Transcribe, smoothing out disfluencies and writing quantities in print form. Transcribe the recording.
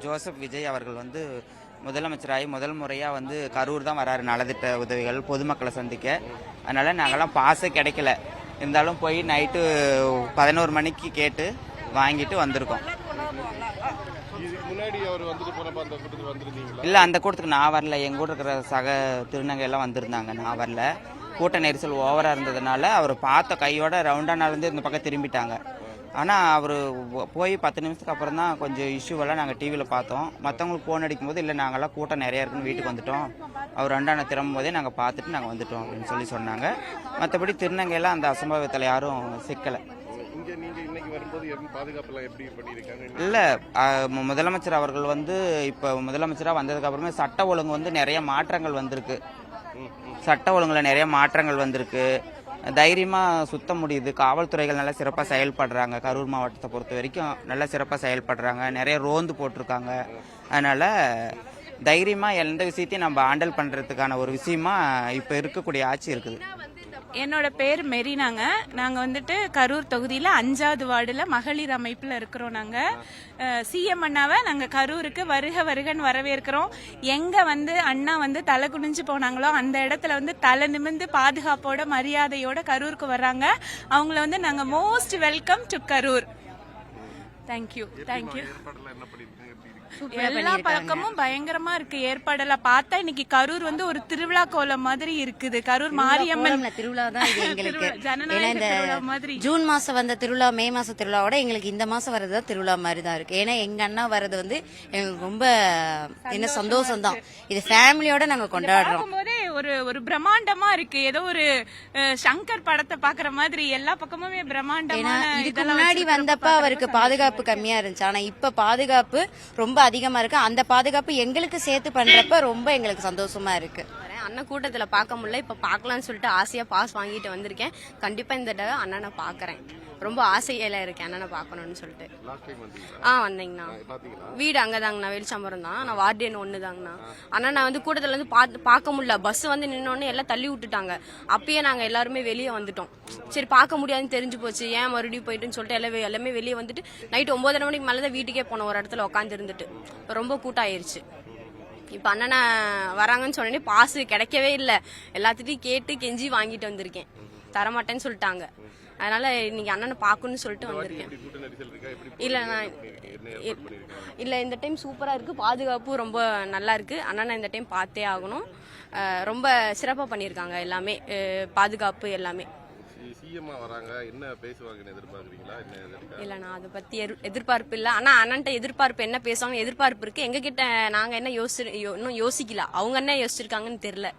Joseph Vijay அவர்கள் வந்து முதலமைச்சராகி முதல் முறையாக வந்து கரூர் தான் வராரு நலத்திட்ட உதவிகள் பொதுமக்களை சந்திக்க. அதனால் நாங்கள்லாம் பாஸே கிடைக்கல, இருந்தாலும் போய் நைட்டு 11 மணிக்கு கேட்டு வாங்கிட்டு வந்திருக்கோம். இல்லை, அந்த கூட்டத்துக்கு நான் வரல, எங்கள் கூட இருக்கிற சக திருநங்கை எல்லாம் வந்திருந்தாங்க, நான் வரல. கூட்ட நெரிசல் ஓவராக இருந்ததுனால அவர் பார்த்த கையோட ரவுண்டானாலேருந்து இந்த பக்கம் திரும்பிட்டாங்க. ஆனால் அவர் போய் 10 நிமிஷத்துக்கு அப்புறம் தான் கொஞ்சம் இஷ்யூவெல்லாம் நாங்கள் டிவியில் பார்த்தோம். மற்றவங்களுக்கு ஃபோன் அடிக்கும்போது இல்லை நாங்கள்லாம் கூட்டம் நிறையா இருக்குன்னு வீட்டுக்கு வந்துட்டோம், அவர் ரவுண்டானா திரும்பும் போதே நாங்கள் பார்த்துட்டு நாங்கள் வந்துட்டோம் அப்படின்னு சொன்னாங்க. மற்றபடி திருநங்கையெல்லாம் அந்த அசம்பாவிதத்தில் யாரும் சிக்கலை. இல்லை, முதலமைச்சர் அவர்கள் வந்து இப்போ முதலமைச்சராக வந்ததுக்கு அப்புறமே சட்ட ஒழுங்கு வந்து நிறைய மாற்றங்கள் வந்திருக்கு. சட்ட ஒழுங்குல நிறைய மாற்றங்கள் வந்திருக்கு. தைரியமாக சுத்த முடியுது. காவல்துறைகள் நல்லா சிறப்பாக செயல்படுறாங்க. கரூர் மாவட்டத்தை பொறுத்த வரைக்கும் நல்லா சிறப்பாக செயல்படுறாங்க. நிறைய ரோந்து போட்டிருக்காங்க. அதனால் தைரியமாக எந்த விஷயத்தையும் நம்ம ஹேண்டில் பண்ணுறதுக்கான ஒரு விஷயமா இப்போ இருக்கக்கூடிய ஆட்சி இருக்குது. என்னோட பேர் மெரினாங்க. நாங்கள் வந்துட்டு கரூர் தொகுதியில் 5வது வார்டில் மகளிர் அமைப்பில் இருக்கிறோம். நாங்கள் சிஎம் அண்ணாவை நாங்கள் கரூருக்கு வருக வருகன்னு வரவேற்கிறோம். எங்கே வந்து அண்ணா வந்து தலை குனிஞ்சு போனாங்களோ அந்த இடத்துல வந்து தலை நிமிர்ந்து பாதுகாப்போட மரியாதையோட கரூருக்கு வர்றாங்க. அவங்கள வந்து நாங்கள் most welcome to Karur. Thank you. எல்லா பழக்கமும் பயங்கரமா இருக்கு. ஏற்பாடெல்லாம் பார்த்தா இன்னைக்கு கரூர் வந்து ஒரு திருவிழா கோலம் மாதிரி இருக்குது. கரூர் மாரியம்மன் திருவிழா தான் இது எங்களுக்கு. ஜனநாயக மாதிரி ஜூன் மாசம் வந்த திருவிழா, மே மாசம் திருவிழாவோட எங்களுக்கு இந்த மாசம் வர்றதுதான் திருவிழா மாதிரி தான் இருக்கு. ஏன்னா எங்க அண்ணா வர்றது வந்து எங்களுக்கு ரொம்ப என்ன சந்தோஷம் தான். இது ஃபேமிலியோட நாங்க கொண்டாடுறோம். ஒரு பிரம்மாண்டமா இருக்கு. ஏதோ ஒரு சங்கர் படத்தை பாக்குற மாதிரி எல்லா பக்கமுமே பிரம்மாண்டமா. இதுக்கு முன்னாடி வந்தப்ப அவருக்கு பாதுகாப்பு கம்மியா இருந்துச்சு. ஆனா இப்ப பாதுகாப்பு ரொம்ப அதிகமா இருக்கு. அந்த பாதுகாப்பு எங்களுக்கு சேர்த்து பண்றப்ப ரொம்ப எங்களுக்கு சந்தோஷமா இருக்கு. அண்ணன் கூட்டத்துல பார்க்க முடியல, இப்ப பாக்கலாம்னு சொல்லிட்டு ஆசையா பாஸ் வாங்கிட்டு வந்திருக்கேன். கண்டிப்பா இந்த தடவை அண்ணனை பாக்குறேன். ரொம்ப ஆசையில இருக்கேன் அண்ணனை பாக்கணும்னு சொல்லிட்டு. வந்தீங்கண்ணா. வீடு அங்கதாங்கண்ணா, வெளிச்சம்பரம் தான். நான் வார்டியன் 1 தாங்கண்ணா. அண்ணா நான் வந்து கூட்டத்துல வந்து பார்க்க முடியல. பஸ் வந்து நின்னோடனே எல்லாம் தள்ளி விட்டுட்டாங்க. அப்பயே நாங்க எல்லாருமே வெளியே வந்துட்டோம். சரி பார்க்க முடியாதுன்னு தெரிஞ்சு போச்சு, ஏன் மறுபடியும் போயிட்டுன்னு சொல்லிட்டு எல்லாமே வெளியே வந்துட்டு நைட்டு 9:30 மணிக்கு மேலதான் வீட்டுக்கே போனோம். ஒரு இடத்துல உட்காந்து இருந்துட்டு ரொம்ப கூட்டம் ஆயிருச்சு. இப்ப அண்ணனை வராங்கன்னு சொன்னே பாஸ் கிடைக்கவே இல்லை. எல்லாத்துட்டையும் கேட்டு கெஞ்சி வாங்கிட்டு வந்திருக்கேன். தரமாட்டேன்னு சொல்லிட்டாங்க. அதனால இன்னைக்கு அண்ணனை பார்க்கணும்னு சொல்லிட்டு வந்திருக்கேன். இல்ல இந்த டைம் சூப்பரா இருக்கு. பாதுகாப்பு ரொம்ப நல்லா இருக்கு. அண்ணனை இந்த டைம் பார்த்தே ஆகணும். ரொம்ப சிறப்பா பண்ணியிருக்காங்க எல்லாமே, பாதுகாப்பு எல்லாமே. இல்ல நான் அதை பத்தி எதிர்பார்ப்பு இல்ல. ஆனா அண்ணன்ட்ட எதிர்பார்ப்பு என்ன பேசுவாங்க எதிர்பார்ப்பு இருக்கு. எங்க கிட்ட நாங்க என்ன இன்னும் யோசிக்கல. அவங்க என்ன யோசிச்சிருக்காங்கன்னு தெரியல.